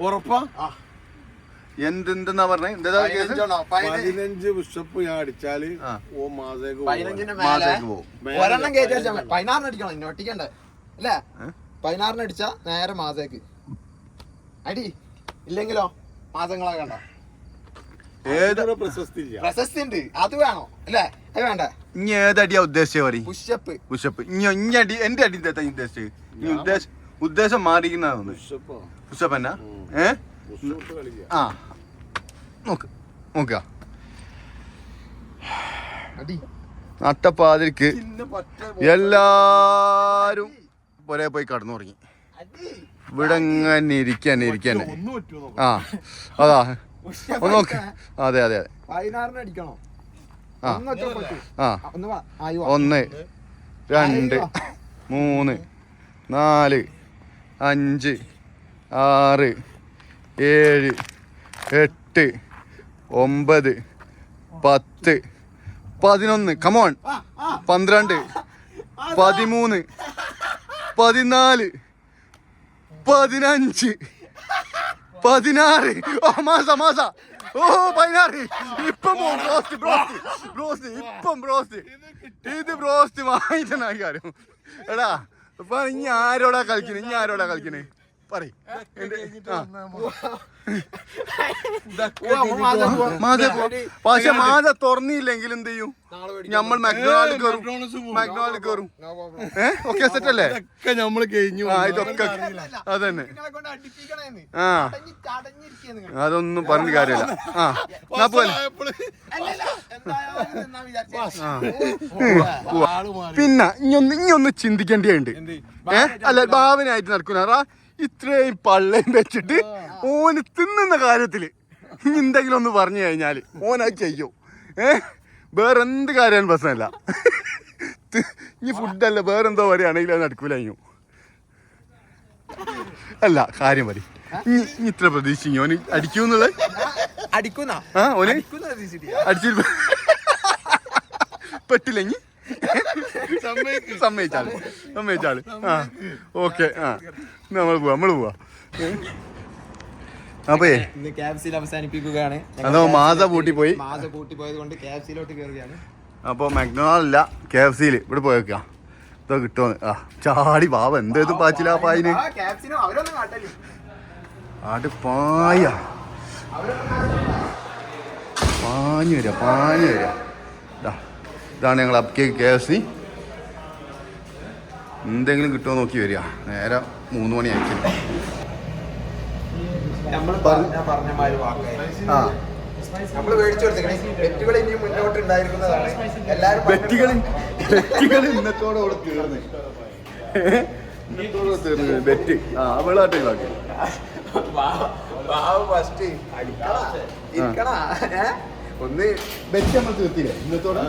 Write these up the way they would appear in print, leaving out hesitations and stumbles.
ഉറപ്പാ? എന്തെന്നാ പറഞ്ഞേ? 15 പുഷപ്പ് ഞാൻ അടിച്ചാല് ഓ മാസേക്ക് 16 അടിക്കണം. ഇന്നെ ഒട്ടിക്കണ്ടേ അല്ലേ? 16 അടിച്ചാ നേരെ മാസേക്ക് അടി. ഇല്ലെങ്കിലോ മാസങ്ങളൊക്കെ കണ്ടോ? പ്രശസ്തി ഉണ്ട്. അത് വേണോ അല്ലേ? അത് വേണ്ട. ഇനി ഏതടിയാ ഉദ്ദേശിച്ച പറയും? പുഷപ്പ്. ഇനി അടി എന്റെ അടി എന്താ ഉദ്ദേശിച്ചത്? ഉദ്ദേശം മാറിക്കുന്ന പുഷപ്പ് എന്നാ? ആ നോക്ക നട്ടപ്പാതിരിക്ക് എല്ലാരും ഒരേ പോയി കടന്നു തുടങ്ങി. ഇവിടെ ഇങ്ങനെ ഇരിക്കാൻ ആ അതാ നോക്ക്. അതെ 16 അടിക്കണോ? ആ 1 2 3 4 5 6 7 8 9 10 11 കമോൺ 12 13 14 15 16 ഓ മാസ ഓ 16 ഇപ്പം ബ്രോസ്റ്റ് ഇത് ബ്രോസ്റ്റ് വാങ്ങിട്ടാ കാര്യം. എടാ ഇപ്പൊ ഇനി ആരോടാ കളിക്കണേ പറയ്. പക്ഷെ മാസ തുറന്നില്ലെങ്കിൽ എന്ത് ചെയ്യും? നമ്മൾ മക്ഡൊണാൾഡ് കയറും. ഓക്കെ സെറ്റ് അല്ലേ? നമ്മള് കഴിഞ്ഞു. ഇതൊക്കെ അതന്നെ. ആ അതൊന്നും പറഞ്ഞ കാര്യമല്ല. പിന്നെ ഇനിയൊന്ന് ചിന്തിക്കേണ്ടിയുണ്ട്. അല്ല ഭാവനായിട്ട് നടക്കുന്ന ഇത്രയും പള്ളയും വെച്ചിട്ട് ഓന് തിന്നുന്ന കാര്യത്തില് എന്തെങ്കിലും ഒന്ന് പറഞ്ഞു കഴിഞ്ഞാല് ഓനത് ചെയ്യും. വേറെ എന്ത് കാര്യമാണ് പ്രശ്നമല്ല. ഇനി ഫുഡല്ല വേറെന്തോ പറയുകയാണെങ്കിൽ അത് നടക്കൂല. അല്ല കാര്യം പറയും. ഇനി ഇത്ര പ്രതീക്ഷിക്കും ഓന് അടിക്കൂന്നുള്ളത്. ഓന് അടിച്ചിട്ട് പറ്റില്ലെങ്കിൽ സമ്മതിച്ചാള്. ആ ഓക്കെ. ആ നമ്മള് പോവാ. അപ്പേ അവസാനിപ്പിക്കുകയാണ്. അതോ മാസ പൂട്ടി പോയത് കൊണ്ട് KFC-ലോട്ട് കയറുകയാണ്. അപ്പൊ മക്ഡൊണാൾഡ് KFC-ൽ ഇവിടെ പോയേക്കാം. ഇതോ കിട്ടുമോ? ആ ചാടി പാവ എന്തേത് പാച്ചിലാ പായിന് ആട് പാഞ്ഞു വരാ. ഇതാണ് ഞങ്ങൾ KFC. എന്തെങ്കിലും കിട്ടുമോ നോക്കി വരിക. നേരെ 3 മണി ആയിരിക്കും. ബെറ്റുകൾ ഇന്നത്തോടെ തീർന്ന് ബെറ്റ് അവളാട്ടെ ഒന്ന് ബെറ്റ് നമ്മൾ തീർത്തില്ലേ? ഇന്നത്തോടെ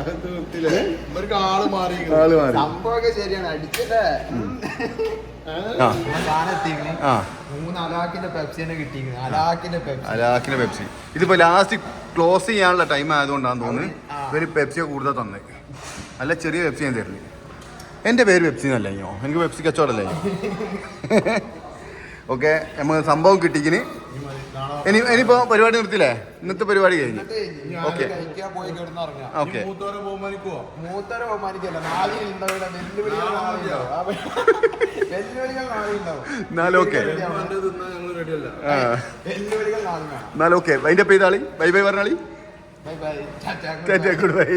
ആള് മാറി. സംഭവമൊക്കെ ശരിയാണ്. അടിച്ചല്ലേ 3 അലാക്കിന്റെ പെപ്സിനെ കിട്ടിയിരിക്കുന്നത്. അലാക്കിന്റെ പെപ്സി ഇതിപ്പോ ലാസ്റ്റ് ക്ലോസ് ചെയ്യാനുള്ള ടൈം ആയതുകൊണ്ടാന്ന് തോന്നുന്നു ഇവര് പെപ്സിയെ കൂടുതൽ തന്നെ. അല്ല ചെറിയ പെപ്സി ഞാൻ തരില്ല. എന്റെ പേര് പെപ്സി എന്നല്ല. എനിക്ക് പെപ്സി കച്ചവടല്ലേ. ഓക്കെ നമുക്ക് സംഭവം കിട്ടിക്കിന്. ഇനിയിപ്പോ പരിപാടി നിർത്തില്ലേ? ഇന്നത്തെ പരിപാടി കഴിഞ്ഞു. ഓക്കെ എന്നാലും ഓക്കെ. അതിന്റെ പേരാളി ബൈ പറഞ്ഞാളി. Good bye.